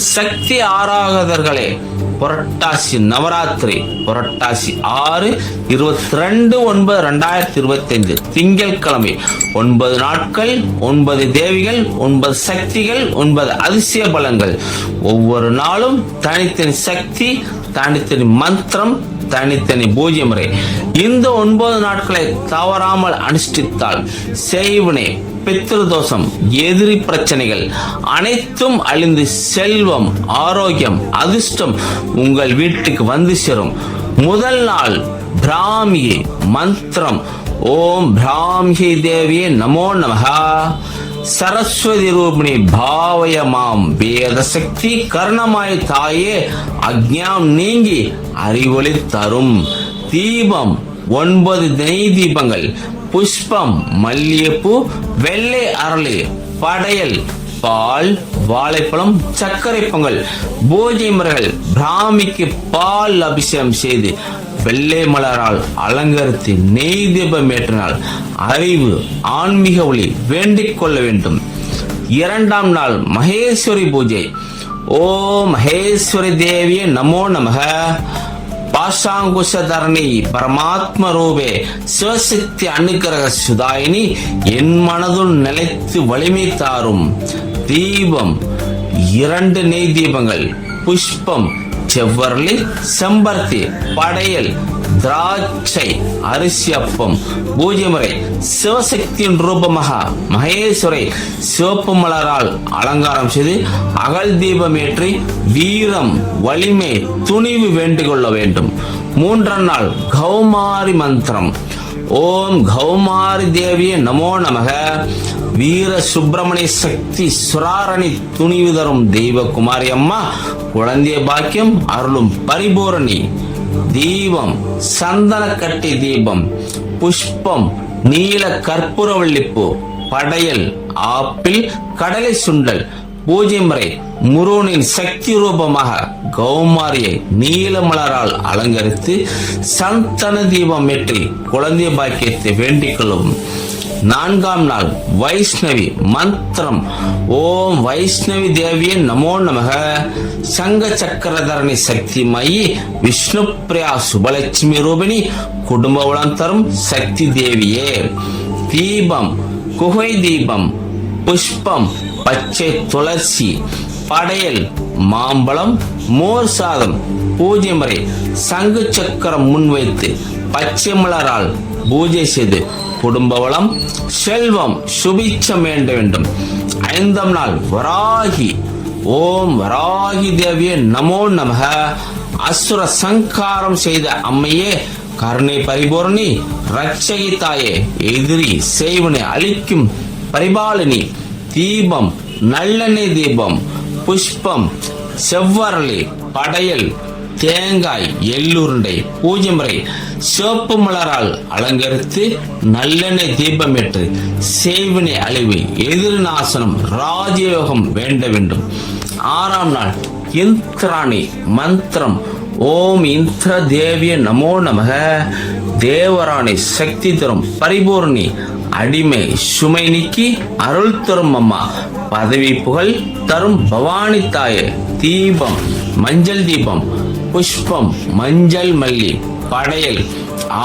சக்தி ஆராதகர்களே, புரட்டாசி நவராத்திரி புரட்டாசி 6/22/2025 திங்கட்கிழமை 9 நாட்கள், 9 தேவிகள், 9 சக்திகள், 9 அதிசய பலங்கள். ஒவ்வொரு நாளும் தனித்தனி சக்தி, தனித்தனி மந்திரம், தனித்தனி பூஜை முறை. இந்த 9 நாட்களை தவறாமல் அனுஷ்டித்தால் செய்வினை, பித்ருதோஷம், எதிரி பிரச்சனைகள் அனைத்தும் அழிந்து செல்வம், ஆரோக்கியம், அதிர்ஷ்டம் உங்கள் வீட்டுக்கு வந்து சேரும். முதல் நாள் பிராமி மந்திரம். ஓம் பிராமி தேவியே நமோ நமஹ. சரஸ்வதி ரூபிணி பாவய மாம். வேத சக்தி கர்ணமாய் தாயே, அஜ்ஞானம் நீங்கி அறிவொளி தரும். தீபம் 9 நெய் தீபங்கள். புஷ்பம் மல்லிகைப்பூ, வெள்ளை அரளி. படையல் பால், வாழைப்பழம், சர்க்கரை பொங்கல். பூஜை முறைகள்: பிராமிக்கு பால் அபிஷேகம் செய்து வெள்ளை மலரால் அலங்கரித்து நெய் தீபம் ஏற்றினால் அறிவு, ஆன்மீக ஒளி வேண்டிக் கொள்ள வேண்டும். 2ஆம் நாள் மகேஸ்வரி பூஜை. ஓம் மகேஸ்வரி தேவியே நமோ நமக. பாஷாங்குஷதரணி பரமாத்ம ரூபே, சிவசக்தி அனுக்கிரக சுதாயினி, என் மனதுள் நிலைத்து வலிமை தாரும். தீபம் 2 நெய் தீபங்கள். புஷ்பம் செவ்வரளி, செம்பருத்தி. படையல் திராட்சை, அரிசி அப்பம். பூஜை முறை: சிவசக்தியின் ரூபமாக மகேஸ்வரை சிவப்பு மலரால் அலங்காரம் செய்து அகல் தீபம் ஏற்றி வீரம், வலிமை, துணிவு வேண்டிக் கொள்ள வேண்டும். 3ஆம் நாள் கௌமாரி மந்திரம். ஓம் கௌமாரி தேவியே நமோ நமக. வீர சுப்பிரமணிய சக்தி சுராரணி, துணிவு தரும் தெய்வ குமாரி அம்மா, குழந்தைய பாக்கியம் அருளும் பரிபூரணி. தீபம் சந்தன கட்டி தீபம். புஷ்பம் நீல கற்பூரவள்ளிப்பூ. படையல் ஆப்பிள், கடலை சுண்டல். பூஜை முறை: முருகனின் சக்தி ரூபமாக கௌமாரியை நீல மலரால் அலங்கரித்து சந்தன தீபம் ஏற்றி குழந்தைய பாக்கியத்தை வேண்டிக் கொள்ளும். 4ஆம் நாள் வைஷ்ணவி மந்திரம். ஓம் வைஷ்ணவி தேவியே நமோ நமக. சங்க சக்கரதரணி சக்தி மயி, விஷ்ணு பிரியா சுபலட்சுமி ரூபிணி, குடும்ப வளம் தரும் சக்தி தேவியே. தீபம் குகை தீபம். புஷ்பம் பச்சை துளசி. படையல் மாம்பழம், மோர் சாதம். பூஜை முறை: சங்கு சக்கரம் முன்வைத்து பச்சை மலரால் பூஜை செய்து குடும்ப வளம், செல்வம், சுபிச்சம் வேண்ட வேண்டும். 5ஆம் நாள் வராகி. ஓம் வராகி தேவியே நமோ நமக. அசுர சங்காரம் செய்த அம்மையே, கருணை பரிபூரணி, ரட்சகி தாயே, எதிரி செய்வனை அழிக்கும் பரிபாலினி. தீபம் நல்லெண்ணெய் தீபம். புஷ்பம் செவ்வரளி. படையல் தேங்காய், எள்ளுருண்டை. பூஜை முறை: சிவப்பு மலரால் அலங்கரித்து நல்லெண்ணெய் தீபமேற்று செய்வினை அழிவு, எதிர் நாசனம், ராஜயோகம் வேண்ட வேண்டும். 6ஆம் நாள் இந்திராணி மந்திரம். ஓம் இந்திர தேவிய நமோ நமக. தேவராணி சக்தி தரும் பரிபூர்ணி, அடிமை சுமை நீக்கி அருள் தரும் அம்மா, பதவி புகழ் தரும் பவானி தாயே. தீபம் மஞ்சள் தீபம். புஷ்பம் மஞ்சள் மல்லி. படையல்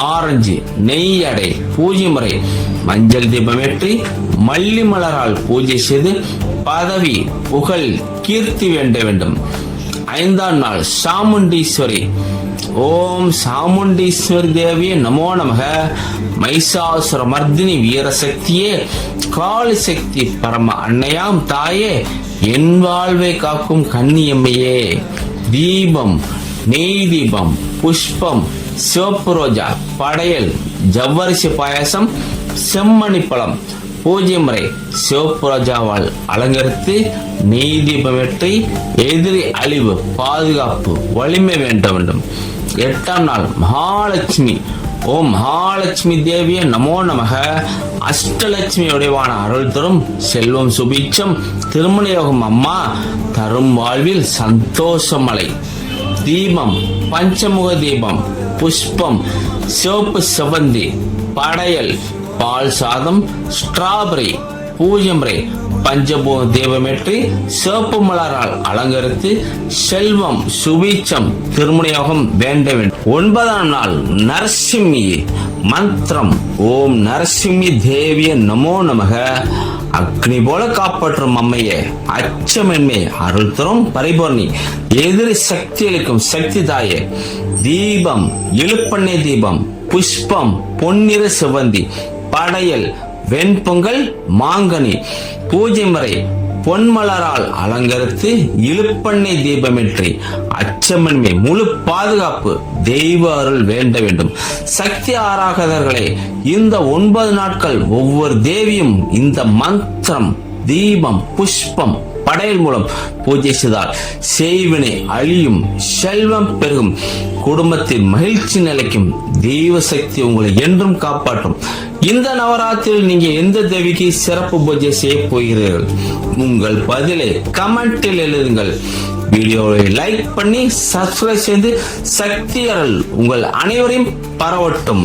ஆரஞ்சு, நெய் அடை. பூஜை முறை: மஞ்சள் தீபமேற்றி மல்லி மலரால் பூஜை செய்து பதவி, புகழ், கீர்த்தி வேண்ட வேண்டும். 5ஆம் நாள் சாமுண்டீஸ்வரி. ஓம் சாமுண்டீஸ்வரி தேவியே நமோ நமக. மைசாசுர மர்தினி வீரசக்தியே, காளி சக்தி பரம அன்னையாம் தாயே, என் வாழ்வை காக்கும் கன்னியம்மையே. தீபம் நெய் தீபம். புஷ்பம் சிவப்பு ரோஜா. படையல் ஜவ்வரிசி பாயசம், செம்மணி பழம். பூஜை முறை: சிவப்பு ரோஜாவால் அலங்கரித்து நெய் தீபம் ஏற்றி எதிரி அழிவு, பாதுகாப்பு, வலிமை வேண்ட வேண்டும். 8ஆம் நாள் மகாலட்சுமி. ஓம் மகாலட்சுமி தேவியே நமோ நமக. அஷ்டலட்சுமி உடைவான அருள் தரும் செல்வம், சுபீட்சம், திருமண யோகம் அம்மா தரும் வாழ்வில் சந்தோஷமலை. தீபம் பஞ்சமுக தீபம். புஷ்பம் சிவப்பு செவந்தி. படையல் பால் சாதம், ஸ்ட்ராபெரி. பூஜை முறை பஞ்சபூத தீபமேற்றி சிவப்பு மலரால் அலங்கரித்து செல்வம் சுபீட்சம் திருமணயோகம் வேண்ட வேண்டும். 9ஆம் நாள் நரசிம்மி மந்திரம். ஓம் நரசிம்மி தேவிய நமோ நமக. அக்னி போல காப்பாற்றும் அம்மையே, அச்சமின்மை அருள் தரும் பரிபூர்ணி, எதிரி சக்தி அளிக்கும் சக்தி தாயே. தீபம் இழுப்பெண்ணெய் தீபம், புஷ்பம் பொன்னிற சிவந்தி, படையல் வெண்பொங்கல் மாங்கனி. பூஜை முறை பொன்மலரால் அலங்கரித்து இழுப்பெண்ணெய் தீபமேற்றி அச்சமின்மை முழு பாதுகாப்பு தெய்வ அருள் வேண்ட வேண்டும். சக்தி ஆராதகர்களே, இந்த 9 நாட்கள் ஒவ்வொரு தேவியும் இந்த மந்திரம் தீபம் புஷ்பம் படையல் மூலம் பூஜை செய்தால் செய்வினை அழியும், செல்வம் பெருகும், குடும்பத்தில் மகிழ்ச்சி நிலைக்கும், தெய்வ சக்தி உங்களை என்றும் காப்பாற்றும். இந்த நவராத்திரியில் நீங்க எந்த தேவிக்கு சிறப்பு பூஜை செய்ய போகிறீர்கள்? உங்கள் பதிலை கமெண்டில் எழுதுங்கள். வீடியோவை லைக் பண்ணி சப்ஸ்கிரைப் செய்து சக்தி அருள் உங்கள் அனைவரையும் பரவட்டும்.